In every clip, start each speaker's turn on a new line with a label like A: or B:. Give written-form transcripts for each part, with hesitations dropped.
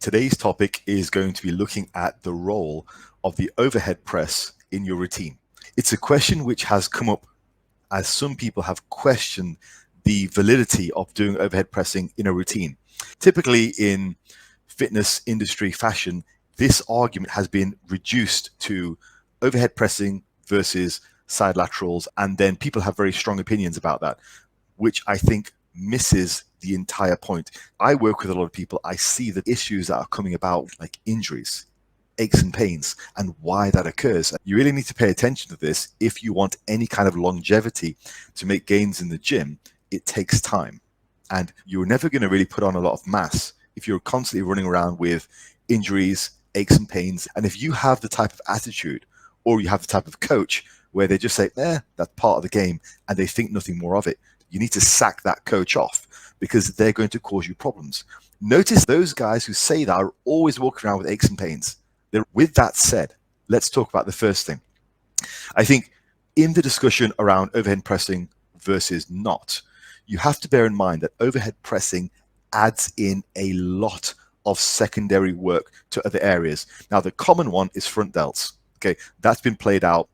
A: Today's topic is going to be looking at the role of the overhead press in your routine. It's a question which has come up as some people have questioned the validity of doing overhead pressing in a routine. Typically in fitness industry fashion, this argument has been reduced to overhead pressing versus side laterals, and then people have very strong opinions about that, which I think misses the entire point. I work with a lot of people. I see the issues that are coming about, like injuries, aches and pains, and why that occurs. You really need to pay attention to this if you want any kind of longevity to make gains in the gym. It takes time, and you're never going to really put on a lot of mass if you're constantly running around with injuries, aches and pains. And if you have the type of attitude, or you have the type of coach where they just say, that's part of the game, and they think nothing more of it, you need to sack that coach off, because they're going to cause you problems. Notice those guys who say that are always walking around with aches and pains. With that said, let's talk about the first thing. I think in the discussion around overhead pressing versus not, you have to bear in mind that overhead pressing adds in a lot of secondary work to other areas. Now, the common one is front delts. Okay, that's been played out.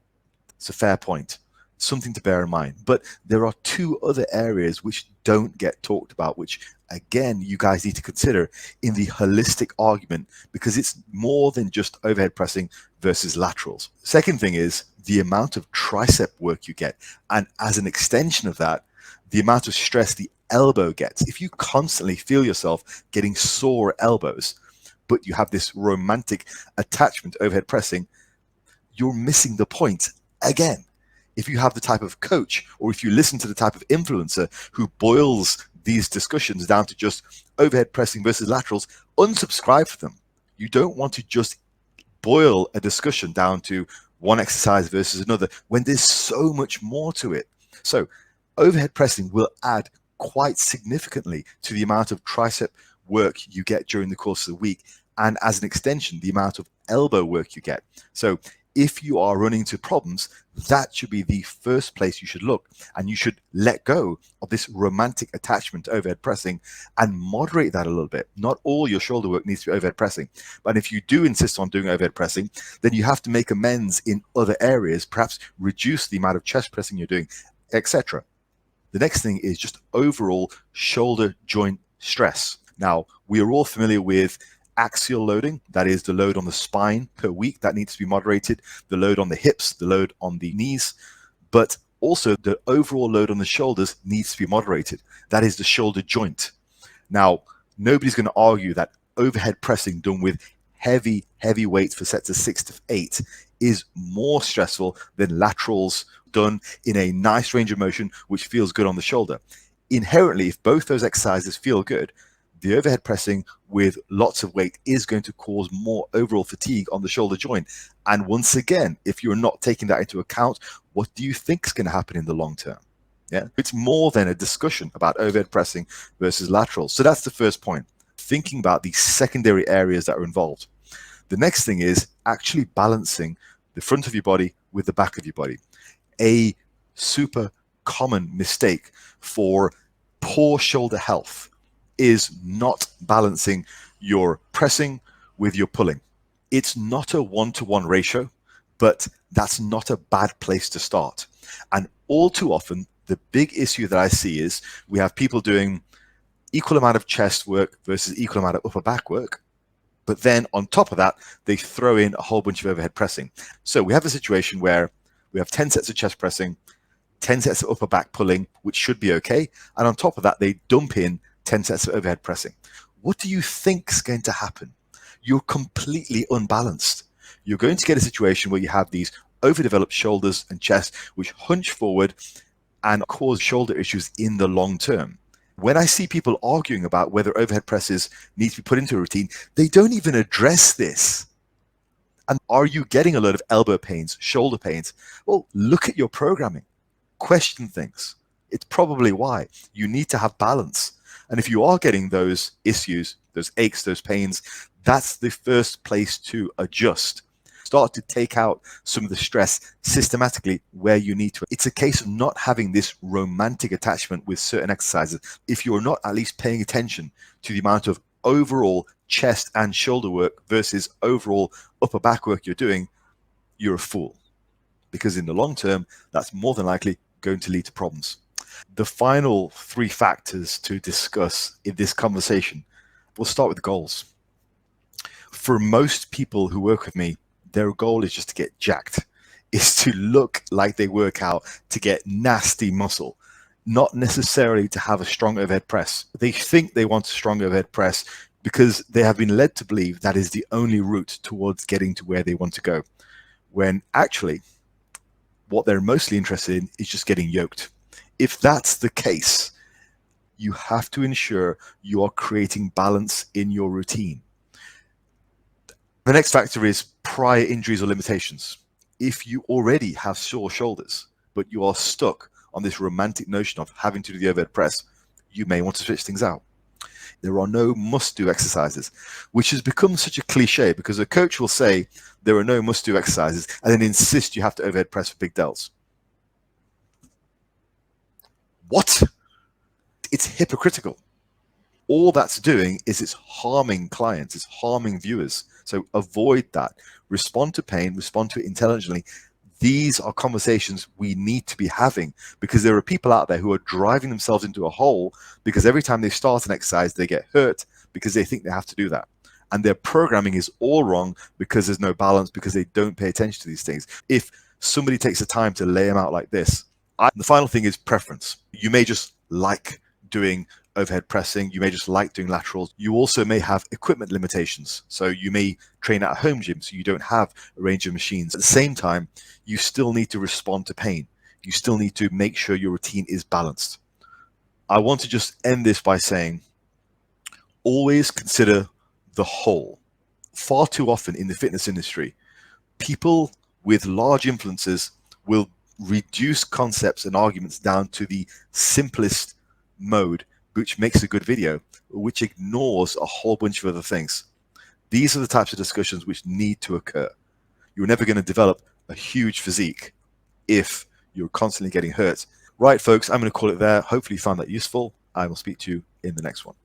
A: It's a fair point. Something to bear in mind. But there are two other areas which don't get talked about, which again you guys need to consider in the holistic argument, because it's more than just overhead pressing versus laterals. Second thing is the amount of tricep work you get, and as an extension of that, the amount of stress the elbow gets. If you constantly feel yourself getting sore elbows, but you have this romantic attachment to overhead pressing, you're missing the point again. If you have the type of coach, or if you listen to the type of influencer who boils these discussions down to just overhead pressing versus laterals, unsubscribe from them. You don't want to just boil a discussion down to one exercise versus another when there's so much more to it. So overhead pressing will add quite significantly to the amount of tricep work you get during the course of the week, and as an extension, the amount of elbow work you get. So if you are running into problems, that should be the first place you should look, and you should let go of this romantic attachment to overhead pressing and moderate that a little bit. Not all your shoulder work needs to be overhead pressing, but if you do insist on doing overhead pressing, then you have to make amends in other areas, perhaps reduce the amount of chest pressing you're doing, etc. The next thing is just overall shoulder joint stress. Now, we are all familiar with axial loading, that is the load on the spine per week that needs to be moderated, the load on the hips, the load on the knees, but also the overall load on the shoulders needs to be moderated. That is the shoulder joint. Now, nobody's going to argue that overhead pressing done with heavy weights for sets of 6 to 8 is more stressful than laterals done in a nice range of motion which feels good on the shoulder. Inherently, if both those exercises feel good, the overhead pressing with lots of weight is going to cause more overall fatigue on the shoulder joint. And once again, if you're not taking that into account, what do you think is going to happen in the long term? Yeah, it's more than a discussion about overhead pressing versus laterals. So that's the first point, thinking about the secondary areas that are involved. The next thing is actually balancing the front of your body with the back of your body. A super common mistake for poor shoulder health is not balancing your pressing with your pulling. It's not a one-to-one ratio, but that's not a bad place to start. And all too often, the big issue that I see is we have people doing equal amount of chest work versus equal amount of upper back work, but then on top of that, they throw in a whole bunch of overhead pressing. So we have a situation where we have 10 sets of chest pressing, 10 sets of upper back pulling, which should be okay, and on top of that, they dump in 10 sets of overhead pressing. What do you think is going to happen? You're completely unbalanced. You're going to get a situation where you have these overdeveloped shoulders and chest which hunch forward and cause shoulder issues in the long term. When I see people arguing about whether overhead presses need to be put into a routine, they don't even address this. And are you getting a lot of elbow pains, shoulder pains? Well, look at your programming. Question things. It's probably why. You need to have balance. And if you are getting those issues, those aches, those pains, that's the first place to adjust. Start to take out some of the stress systematically where you need to. It's a case of not having this romantic attachment with certain exercises. If you're not at least paying attention to the amount of overall chest and shoulder work versus overall upper back work you're doing, you're a fool. Because in the long term, that's more than likely going to lead to problems. The final three factors to discuss in this conversation, we'll start with goals. For most people who work with me, their goal is just to get jacked, is to look like they work out, to get nasty muscle, not necessarily to have a strong overhead press. They think they want a strong overhead press because they have been led to believe that is the only route towards getting to where they want to go, when actually what they're mostly interested in is just getting yoked. If that's the case, you have to ensure you are creating balance in your routine. The next factor is prior injuries or limitations. If you already have sore shoulders, but you are stuck on this romantic notion of having to do the overhead press, you may want to switch things out. There are no must-do exercises, which has become such a cliche because a coach will say there are no must-do exercises and then insist you have to overhead press for big delts. What? It's hypocritical. All that's doing is it's harming clients, it's harming viewers. So avoid that. Respond to pain, respond to it intelligently. These are conversations we need to be having because there are people out there who are driving themselves into a hole because every time they start an exercise, they get hurt because they think they have to do that. And their programming is all wrong because there's no balance, because they don't pay attention to these things. If somebody takes the time to lay them out like this, the final thing is preference. You may just like doing overhead pressing, you may just like doing laterals. You also may have equipment limitations. So you may train at a home gym, so you don't have a range of machines. At the same time, you still need to respond to pain. You still need to make sure your routine is balanced. I want to just end this by saying, always consider the whole. Far too often in the fitness industry, people with large influences will reduce concepts and arguments down to the simplest mode, which makes a good video, which ignores a whole bunch of other things. These are the types of discussions which need to occur. You're never going to develop a huge physique if you're constantly getting hurt. Right, folks, I'm going to call it there. Hopefully you found that useful. I will speak to you in the next one.